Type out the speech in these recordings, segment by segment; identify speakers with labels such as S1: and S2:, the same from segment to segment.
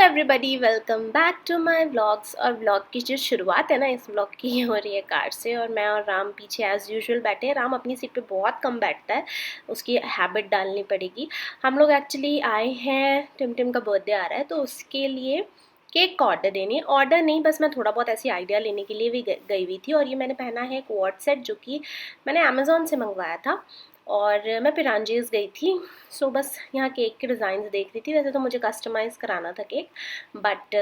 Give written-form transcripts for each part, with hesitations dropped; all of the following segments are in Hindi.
S1: Everybody, welcome back to my vlogs. और व्लॉग की जो शुरुआत है ना, इस व्लॉग की हो रही है कार से। और मैं और राम पीछे एज़ यूजुअल बैठे हैं। राम अपनी सीट पे बहुत कम बैठता है, उसकी हैबिट डालनी पड़ेगी। हम लोग एक्चुअली आए हैं, टिम का बर्थडे आ रहा है तो उसके लिए केक का ऑर्डर देनी। ऑर्डर नहीं, बस मैं थोड़ा बहुत ऐसी आइडिया लेने के लिए भी गई हुई थी। और ये मैंने पहना है एक वॉट सेट जो कि मैंने अमेज़ोन से मंगवाया था। और मैं पिरांजेस गई थी, सो बस यहाँ केक के डिज़ाइंस देख रही थी। वैसे तो मुझे कस्टमाइज़ कराना था केक, बट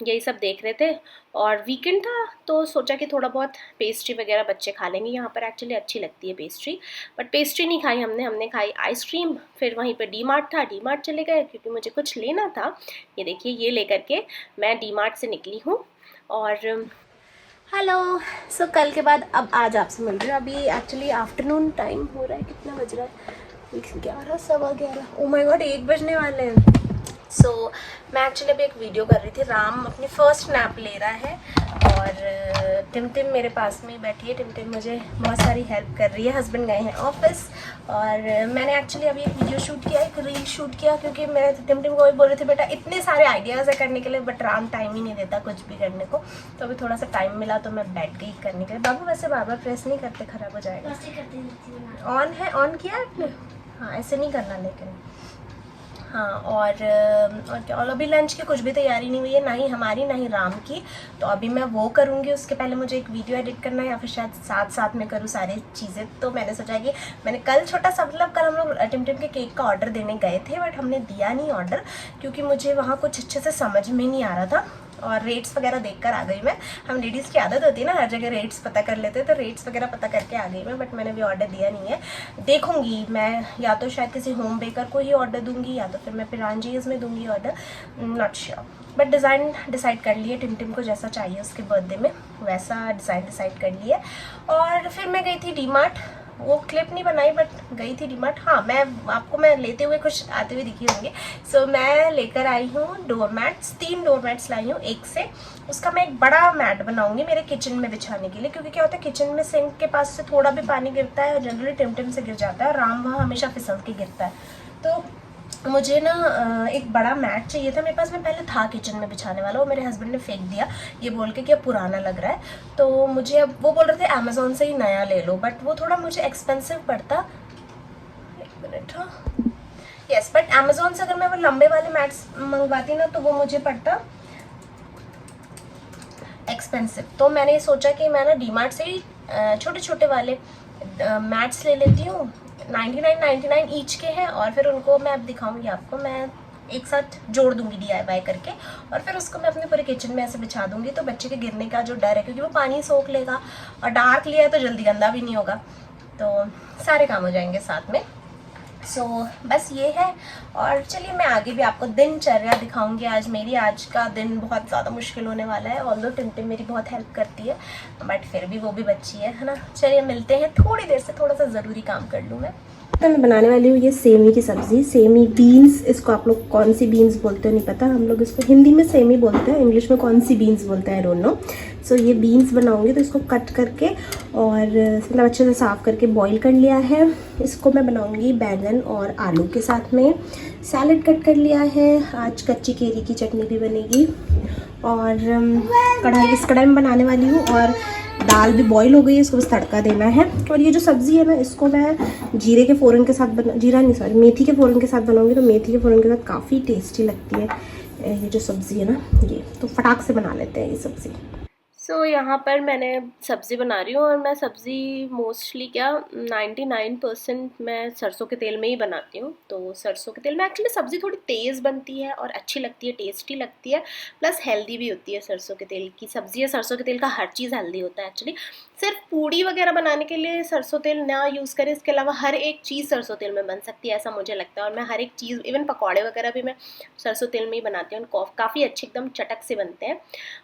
S1: यही सब देख रहे थे। और वीकेंड था तो सोचा कि थोड़ा बहुत पेस्ट्री वगैरह बच्चे खा लेंगे। यहाँ पर एक्चुअली अच्छी लगती है पेस्ट्री, बट पेस्ट्री नहीं खाई हमने खाई आइसक्रीम। फिर वहीं पर डी मार्ट था, डी मार्ट चले गए क्योंकि मुझे कुछ लेना था। ये देखिए, ये लेकर के मैं डी मार्ट से निकली हूँ। और हेलो, सो कल के बाद अब आज आपसे मिल रही हूँ। अभी एक्चुअली आफ्टरनून टाइम हो रहा है, कितना बज रहा है? 11, सवा 11। ओ माय गॉड, 1 बजने वाले हैं। सो मैं एक्चुअली अभी एक वीडियो कर रही थी। राम अपनी फ़र्स्ट नैप ले रहा है और टिम मेरे पास में ही बैठी है। टिम मुझे बहुत सारी हेल्प कर रही है। हस्बैंड गए हैं ऑफिस और मैंने एक्चुअली अभी एक वीडियो शूट किया, एक रील शूट किया, क्योंकि मैं टिम को भी बोल रही थी बेटा इतने सारे आइडियाज़ है करने के लिए, बट राम टाइम ही नहीं देता कुछ भी करने को। तो अभी थोड़ा सा टाइम मिला तो मैं बैठ गई करने के लिए। बाबू वैसे बार बार प्रेस नहीं करते, ख़राब हो जाएगा। ऑन है, ऑन किया है आपने? हाँ, ऐसे नहीं करना लेकिन। हाँ, और क्या, और अभी लंच की कुछ भी तैयारी नहीं हुई है, ना ही हमारी ना ही राम की। तो अभी मैं वो करूँगी, उसके पहले मुझे एक वीडियो एडिट करना है, या फिर शायद साथ में करूँ सारी चीज़ें। तो मैंने सोचा कि मैंने कल छोटा सा, मतलब कल हम लोग टिम के केक का ऑर्डर देने गए थे, बट हमने दिया नहीं ऑर्डर, क्योंकि मुझे वहाँ कुछ अच्छे से समझ में नहीं आ रहा था। और रेट्स वगैरह देखकर आ गई मैं। हम लेडीज़ की आदत होती है ना, हर जगह रेट्स पता कर लेते हैं, तो रेट्स वगैरह पता करके आ गई मैं। बट मैंने भी ऑर्डर दिया नहीं है। देखूंगी मैं, या तो शायद किसी होम बेकर को ही ऑर्डर दूंगी, या तो फिर मैं पिरांजीज में दूंगी order, not sure. But design decide कर लिए, टिम को जैसा चाहिए उसके बर्थडे में वैसा डिज़ाइन डिसाइड कर लिए। और फिर मैं गई थी डी मार्ट। वो क्लिप नहीं बनाई, बट गई थी डी मार्ट। हाँ, मैं लेते हुए कुछ आते हुए दिखी होंगे। सो मैं लेकर आई हूँ डोर मैट्स, 3 डोर मैट्स लाई हूँ एक से। उसका मैं एक बड़ा मैट बनाऊंगी मेरे किचन में बिछाने के लिए, क्योंकि क्या होता है, किचन में सिंक के पास से थोड़ा भी पानी गिरता है, जनरली टिम से गिर जाता है, और राम वहाँ हमेशा फिसल के गिरता है। तो मुझे ना एक बड़ा मैट चाहिए था। मेरे पास में पहले था किचन में बिछाने वाला, वो मेरे हस्बैंड ने फेंक दिया ये बोल के कि अब पुराना लग रहा है। तो मुझे अब, वो बोल रहे थे अमेज़ोन से ही नया ले लो, बट वो थोड़ा मुझे एक्सपेंसिव पड़ता। एक मिनट, हाँ, यस, बट अमेज़ोन से अगर मैं वो लंबे वाले मैट्स मंगवाती ना, तो वो मुझे पड़ता एक्सपेंसिव। तो मैंने सोचा कि मैं ना डी मार्ट से ही छोटे छोटे वाले मैट्स ले लेती हूँ। 99 ईच के हैं, और फिर उनको मैं अब दिखाऊंगी आपको, मैं एक साथ जोड़ दूंगी DIY करके, और फिर उसको मैं अपने पूरे किचन में ऐसे बिछा दूंगी। तो बच्चे के गिरने का जो डर है, क्योंकि वो पानी सोख लेगा, और डार्क लिया है तो जल्दी गंदा भी नहीं होगा, तो सारे काम हो जाएंगे साथ में। सो बस ये है। और चलिए मैं आगे भी आपको दिनचर्या दिखाऊंगी। आज का दिन बहुत ज़्यादा मुश्किल होने वाला है, ऑल्दो टिम मेरी बहुत हेल्प करती है, बट फिर भी वो भी बच्ची है ना। चलिए मिलते हैं थोड़ी देर से, थोड़ा सा ज़रूरी काम कर लूँ मैं। तो मैं बनाने वाली हूँ ये सेमी की सब्ज़ी, सेमी बीन्स। इसको आप लोग कौन सी बीन्स बोलते हो नहीं पता, हम लोग इसको हिंदी में सेमी बोलते हैं, इंग्लिश में कौन सी बीन्स बोलते हैं आई डोंट नो। सो ये बीन्स बनाऊंगी, तो इसको कट करके और मतलब अच्छे से साफ़ करके बॉईल कर लिया है। इसको मैं बनाऊंगी बैंगन और आलू के साथ में। सैलेड कट कर लिया है, आज कच्ची केरी की चटनी भी बनेगी। और इस कढ़ाई में बनाने वाली हूँ, और दाल भी बॉईल हो गई है, इसको बस तड़का देना है। और ये जो सब्ज़ी है ना, इसको मैं जीरे के फ़ोरन के साथ मेथी के फ़ोरन के साथ बनाऊंगी। तो मेथी के फ़ोरन के साथ काफ़ी टेस्टी लगती है ये जो सब्ज़ी है ना। ये तो फटाक से बना लेते हैं ये सब्ज़ी। सो यहाँ पर मैंने सब्ज़ी बना रही हूँ, और मैं सब्ज़ी मोस्टली क्या 99% मैं सरसों के तेल में ही बनाती हूँ। तो सरसों के तेल में एक्चुअली सब्ज़ी थोड़ी तेज़ बनती है और अच्छी लगती है, टेस्टी लगती है, प्लस हेल्दी भी होती है। सरसों के तेल की सब्ज़ी है, सरसों के तेल का हर चीज़ हेल्दी होता है एक्चुअली। सिर्फ पूड़ी वगैरह बनाने के लिए सरसों तेल ना यूज़ करें, इसके अलावा हर एक चीज़ सरसों तेल में बन सकती है, ऐसा मुझे लगता है। और मैं हर एक चीज़, इवन पकौड़े वगैरह भी मैं सरसों तेल में ही बनाती हूँ, काफ़ी अच्छे एकदम चटक से बनते हैं।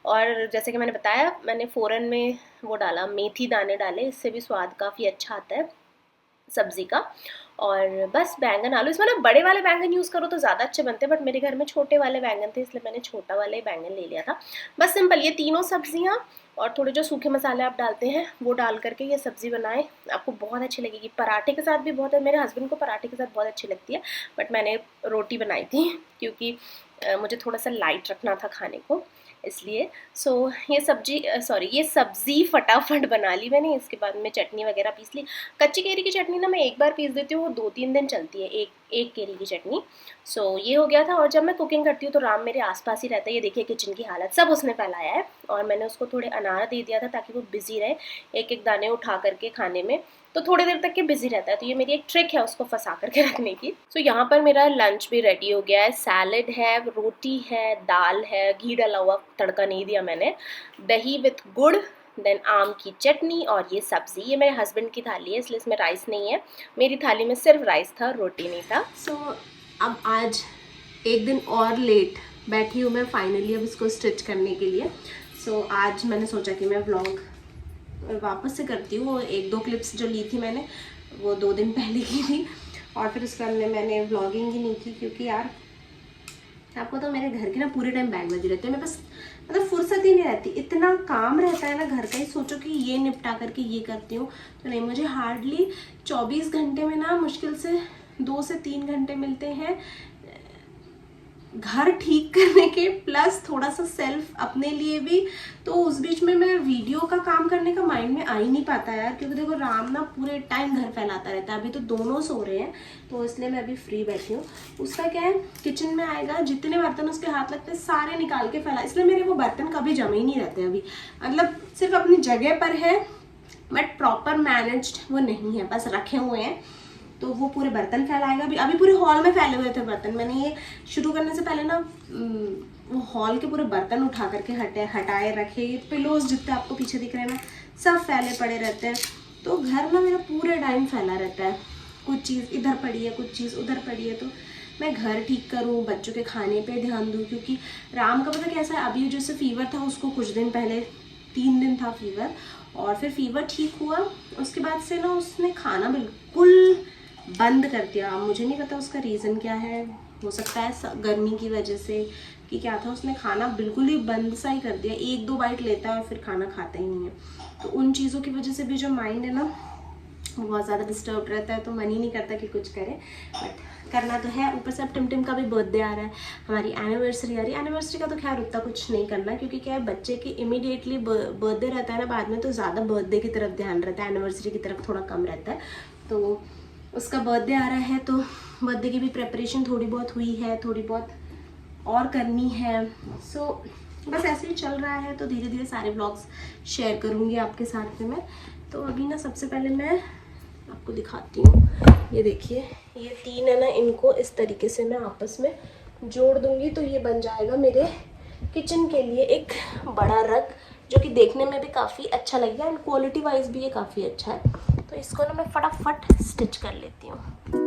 S1: और जैसे कि मैंने बताया, मैंने फ़ोरन में वो डाला, मेथी दाने डाले, इससे भी स्वाद काफ़ी अच्छा आता है सब्ज़ी का। और बस बैंगन आलू, इसमें ना बड़े वाले बैंगन यूज़ करो तो ज़्यादा अच्छे बनते हैं, बट मेरे घर में छोटे वाले बैंगन थे, इसलिए मैंने छोटा वाले बैंगन ले लिया था। बस सिंपल ये तीनों सब्जियां, और थोड़े जो सूखे मसाले आप डालते हैं वो डाल करके ये सब्ज़ी बनाएं, आपको बहुत अच्छी लगेगी। पराठे के साथ भी बहुत है, मेरे हस्बैंड को पराठे के साथ बहुत अच्छी लगती है, बट मैंने रोटी बनाई थी क्योंकि मुझे थोड़ा सा लाइट रखना था खाने को, इसलिए। सो ये सब्ज़ी फटाफट बना ली मैंने। इसके बाद में चटनी वगैरह पीस ली। कच्ची केरी की चटनी ना मैं एक बार पीस देती हूँ, वो 2-3 दिन चलती है एक केरी की चटनी। सो ये हो गया था। और जब मैं कुकिंग करती हूँ तो राम मेरे आसपास ही रहता है। ये देखिए किचन की हालत सब उसने फैलाया है। और मैंने उसको थोड़े अनार दे दिया था ताकि वो बिज़ी रहे एक एक दाने उठा करके खाने में, तो थोड़ी देर तक के बिजी रहता है। तो ये मेरी एक ट्रिक है उसको फंसा करके रखने की। तो यहाँ पर मेरा लंच भी रेडी हो गया है। सैलेड है, रोटी है, दाल है, घी डाला हुआ, तड़का नहीं दिया मैंने, दही विथ गुड़, देन आम की चटनी और ये सब्ज़ी। ये मेरे हस्बैंड की थाली है इसलिए इसमें राइस नहीं है। मेरी थाली में सिर्फ राइस था, रोटी नहीं था। सो अब आज एक दिन और लेट बैठी हूँ मैं फाइनली अब इसको स्टिच करने के लिए। सो आज मैंने सोचा कि मैं व्लॉग वापस से करती हूँ। 1-2 क्लिप्स जो ली थी मैंने वो 2 दिन पहले की थी, और फिर उसके बाद मैंने व्लॉगिंग ही नहीं की, क्योंकि यार आपको तो मेरे घर के ना पूरे टाइम बैग बजे रहते हैं। मैं बस मतलब फुर्सत ही नहीं रहती, इतना काम रहता है ना घर का ही। सोचो कि ये निपटा करके ये करती हूँ तो नहीं, मुझे हार्डली 24 घंटे में ना मुश्किल से 2 से 3 घंटे मिलते हैं घर ठीक करने के, प्लस थोड़ा सा सेल्फ अपने लिए भी। तो उस बीच में मैं वीडियो का काम करने का माइंड में आ ही नहीं पाता यार, क्योंकि देखो राम ना पूरे टाइम घर फैलाता रहता है। अभी तो दोनों सो रहे हैं तो इसलिए मैं अभी फ्री बैठी हूँ। उसका क्या है, किचन में आएगा जितने बर्तन उसके हाथ लगते हैं सारे निकाल के फैला, इसलिए मेरे वो बर्तन कभी जमे ही नहीं रहते अभी। मतलब सिर्फ अपनी जगह पर है बट प्रॉपर मैनेज्ड वो नहीं है, बस रखे हुए हैं। तो वो पूरे बर्तन फैलाएगा। अभी पूरे हॉल में फैले हुए थे बर्तन। मैंने ये शुरू करने से पहले ना वो हॉल के पूरे बर्तन उठा करके हटाए रखे। पिलोज जितने आपको पीछे दिख रहे हैं ना सब फैले पड़े रहते हैं। तो घर में मेरा पूरे टाइम फैला रहता है, कुछ चीज़ इधर पड़ी है, कुछ चीज़ उधर पड़ी है। तो मैं घर ठीक करूँ, बच्चों के खाने पे ध्यान दूँ, क्योंकि राम का पता कैसा है, अभी जैसे फीवर था उसको कुछ दिन पहले 3 दिन था फीवर, और फिर फीवर ठीक हुआ उसके बाद से ना उसने खाना बिल्कुल बंद कर दिया। मुझे नहीं पता उसका रीज़न क्या है, हो सकता है गर्मी की वजह से कि क्या था, उसने खाना बिल्कुल ही बंद सा ही कर दिया। 1-2 बाइट लेता है और फिर खाना खाता ही नहीं है। तो उन चीज़ों की वजह से भी जो माइंड है ना बहुत ज़्यादा डिस्टर्ब रहता है, तो मन ही नहीं करता कि कुछ करें, बट करना तो है। ऊपर से अब टिमटिम का भी बर्थडे आ रहा है, हमारी एनिवर्सरी आ रही है। एनिवर्सरी का तो खैर उतना कुछ नहीं करना, क्योंकि क्या है बच्चे की इमीडिएटली बर्थडे रहता है ना बाद में, तो ज़्यादा बर्थडे की तरफ ध्यान रहता है, एनिवर्सरी की तरफ थोड़ा कम रहता है। तो उसका बर्थडे आ रहा है तो बर्थडे की भी प्रेपरेशन थोड़ी बहुत हुई है, थोड़ी बहुत और करनी है। सो बस ऐसे ही चल रहा है। तो धीरे धीरे सारे ब्लॉग्स शेयर करूँगी आपके साथ में मैं। तो अभी ना सबसे पहले मैं आपको दिखाती हूँ, ये देखिए ये 3 है ना, इनको इस तरीके से मैं आपस में जोड़ दूँगी तो ये बन जाएगा मेरे किचन के लिए एक बड़ा रग, जो कि देखने में भी काफ़ी अच्छा लगेगा एंड क्वालिटी वाइज भी ये काफ़ी अच्छा है। तो इसको ना मैं फटाफट स्टिच कर लेती हूँ।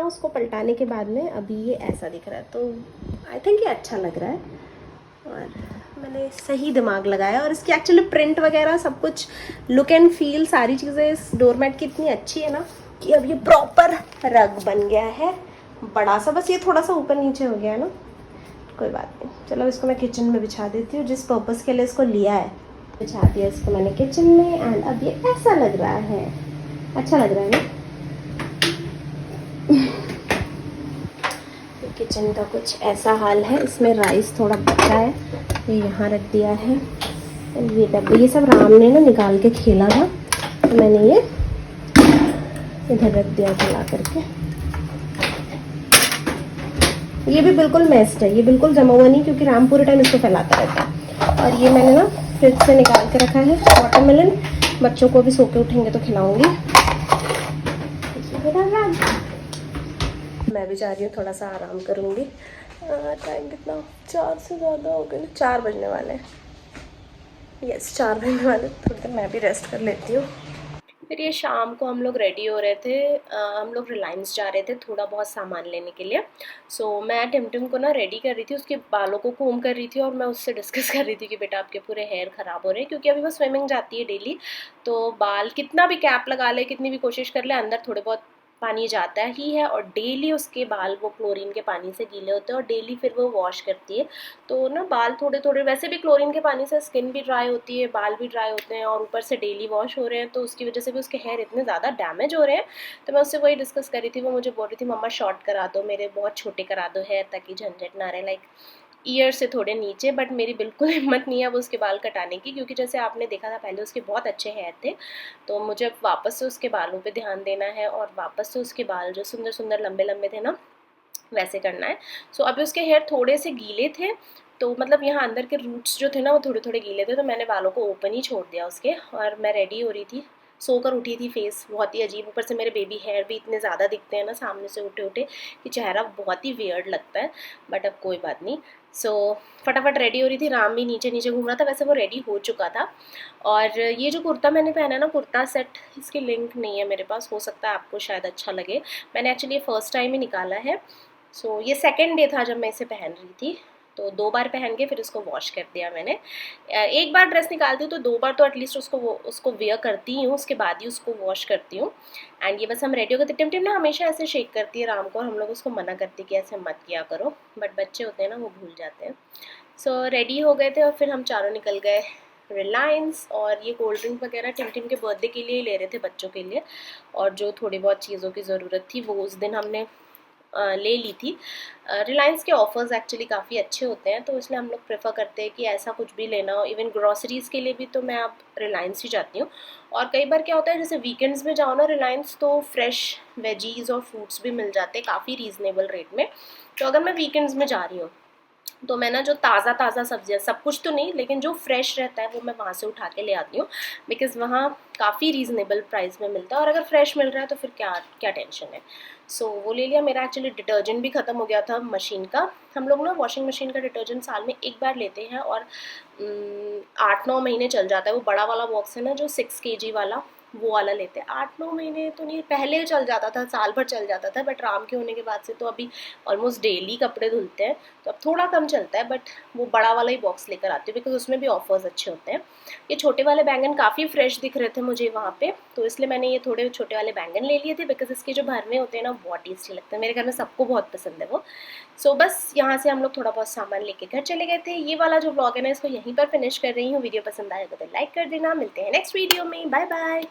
S1: उसको पलटाने के बाद में अभी ये ऐसा दिख रहा है, तो आई थिंक ये अच्छा लग रहा है और मैंने सही दिमाग लगाया। और इसकी एक्चुअली प्रिंट वगैरह सब कुछ, लुक एंड फील, सारी चीज़ें इस डोरमेट की इतनी अच्छी है ना कि अब ये प्रॉपर रग बन गया है बड़ा सा। बस ये थोड़ा सा ऊपर नीचे हो गया है ना, कोई बात नहीं। चलो इसको मैं किचन में बिछा देती हूँ, जिस पर्पज़ के लिए इसको लिया है बिछा दिया इसको मैंने किचन में। एंड अब ये ऐसा लग रहा है, अच्छा लग रहा है ना। किचन का कुछ ऐसा हाल है। इसमें राइस थोड़ा बचा है, ये यहाँ रख दिया है। ये डब्बे ये सब राम ने ना निकाल के खेला था, तो मैंने ये इधर रख दिया चला करके। ये भी बिल्कुल मेस्ड है, ये बिल्कुल जमा हुआ नहीं, क्योंकि राम पूरे टाइम इसको फैलाता रहता है। और ये मैंने ना फ्रिज से निकाल के रखा है वाटरमेलन, बच्चों को भी सो के उठेंगे तो खिलाऊंगी। मैं भी जा रही हूँ, थोड़ा सा आराम करूँगी। टाइम कितना, 4 से ज़्यादा हो गए, 4 बजने वाले हैं। यस 4 बजने वाले, थोड़ी देर मैं भी रेस्ट कर लेती हूँ। फिर ये शाम को हम लोग रेडी हो रहे थे, हम लोग रिलायंस जा रहे थे थोड़ा बहुत सामान लेने के लिए। मैं टिमटिम को ना रेडी कर रही थी, उसके बालों को कोम कर रही थी और मैं उससे डिस्कस कर रही थी कि बेटा आपके पूरे हेयर ख़राब हो रहे हैं, क्योंकि अभी वो स्विमिंग जाती है डेली। तो बाल कितना भी कैप लगा ले, कितनी भी कोशिश कर ले, अंदर थोड़े बहुत पानी जाता ही है, और डेली उसके बाल वो क्लोरीन के पानी से गीले होते हैं और डेली फिर वो वॉश करती है। तो ना बाल थोड़े थोड़े, वैसे भी क्लोरीन के पानी से स्किन भी ड्राई होती है, बाल भी ड्राई होते हैं, और ऊपर से डेली वॉश हो रहे हैं, तो उसकी वजह से भी उसके हेयर इतने ज़्यादा डैमेज हो रहे हैं। तो मैं उससे वही डिस्कस कर रही थी, वो मुझे बोल रही थी मम्मा शॉर्ट करा दो, मेरे बहुत छोटे करा दो हेयर, ताकि झंझट ना रहे, लाइक ईयर से थोड़े नीचे। बट मेरी बिल्कुल हिम्मत नहीं है अब उसके बाल कटाने की, क्योंकि जैसे आपने देखा था पहले उसके बहुत अच्छे हेयर थे। तो मुझे अब वापस से उसके बालों पे ध्यान देना है, और वापस से उसके बाल जो सुंदर सुंदर लंबे लंबे थे ना, वैसे करना है। अभी उसके हेयर थोड़े से गीले थे, तो मतलब यहाँ अंदर के रूट्स जो थे ना वो थोड़े थोड़े गीले थे, तो मैंने बालों को ओपन ही छोड़ दिया उसके। और मैं रेडी हो रही थी, सोकर उठी थी, फेस बहुत ही अजीब, ऊपर से मेरे बेबी हेयर भी इतने ज़्यादा दिखते हैं ना सामने से उठे उठे, कि चेहरा बहुत ही वियर्ड लगता है। बट अब कोई बात नहीं। सो फटाफट रेडी हो रही थी, राम भी नीचे नीचे घूम रहा था, वैसे वो रेडी हो चुका था। और ये जो कुर्ता मैंने पहना है ना, कुर्ता सेट, इसकी लिंक नहीं है मेरे पास, हो सकता है आपको शायद अच्छा लगे। मैंने एक्चुअली ये फर्स्ट टाइम ही निकाला है। ये सेकंड डे था जब मैं इसे पहन रही थी, तो 2 बार पहन के फिर इसको वॉश कर दिया मैंने। एक बार ड्रेस निकालती हूँ तो 2 बार तो एटलीस्ट उसको वेयर करती हूँ, उसके बाद ही उसको वॉश करती हूँ। एंड ये बस हम रेडी हो गए थे। टिमटिम ना हमेशा ऐसे शेक करती है राम को, और हम लोग उसको मना करते कि ऐसे मत किया करो, बट बच्चे होते हैं ना, वो भूल जाते हैं। रेडी हो गए थे और फिर हम चारों निकल गए रिलायंस। और ये कोल्ड ड्रिंक वगैरह टिमटिम के बर्थडे के लिए ही ले रहे थे, बच्चों के लिए। और जो थोड़ी बहुत चीज़ों की ज़रूरत थी वो उस दिन हमने ले ली थी। रिलायंस के ऑफ़र्स एक्चुअली काफ़ी अच्छे होते हैं, तो इसलिए हम लोग प्रेफर करते हैं कि ऐसा कुछ भी लेना हो, इवन ग्रॉसरीज़ के लिए भी तो मैं अब रिलायंस ही जाती हूँ। और कई बार क्या होता है, जैसे वीकेंड्स में जाओ ना रिलायंस, तो फ्रेश वेजीज़ और फ्रूट्स भी मिल जाते हैं काफ़ी रीज़नेबल रेट में। तो अगर मैं वीकेंड्स में जा रही हूँ, तो मैं ना जो ताज़ा ताज़ा सब्जियाँ, सब कुछ तो नहीं, लेकिन जो फ्रेश रहता है वो मैं वहाँ से उठा के ले आती हूँ, बिकॉज़ वहाँ काफ़ी रीज़नेबल प्राइस में मिलता है, और अगर फ्रेश मिल रहा है तो फिर क्या क्या टेंशन है। वो ले लिया। मेरा एक्चुअली डिटर्जेंट भी ख़त्म हो गया था मशीन का। हम लोग ना वॉशिंग मशीन का डिटर्जेंट साल में एक बार लेते हैं, और 8-9 महीने चल जाता है। वो बड़ा वाला बॉक्स है ना जो 6 kg वाला, वो वाला लेते हैं। 8-9 महीने तो नहीं, पहले चल जाता था, साल भर चल जाता था, बट राम के होने के बाद से तो अभी ऑलमोस्ट डेली कपड़े धुलते हैं, तो अब थोड़ा कम चलता है। बट वो बड़ा वाला ही बॉक्स लेकर आती हूँ, बिकॉज उसमें भी ऑफर्स अच्छे होते हैं। ये छोटे वाले बैंगन काफ़ी फ्रेश दिख रहे थे मुझे वहाँ पे, तो इसलिए मैंने ये थोड़े छोटे वाले बैंगन ले लिए थे, बिकॉज इसके जो भरवे होते हैं ना बहुत टेस्टी लगते हैं, मेरे घर में सबको बहुत पसंद है वो। बस यहाँ से हम लोग थोड़ा बहुत सामान लेके घर चले गए थे। ये वाला जो ब्लॉग है ना, इसको यहीं पर फिनिश कर रही हूँ। वीडियो पसंद आएगा तो लाइक कर देना। मिलते हैं नेक्स्ट वीडियो में। Bye bye.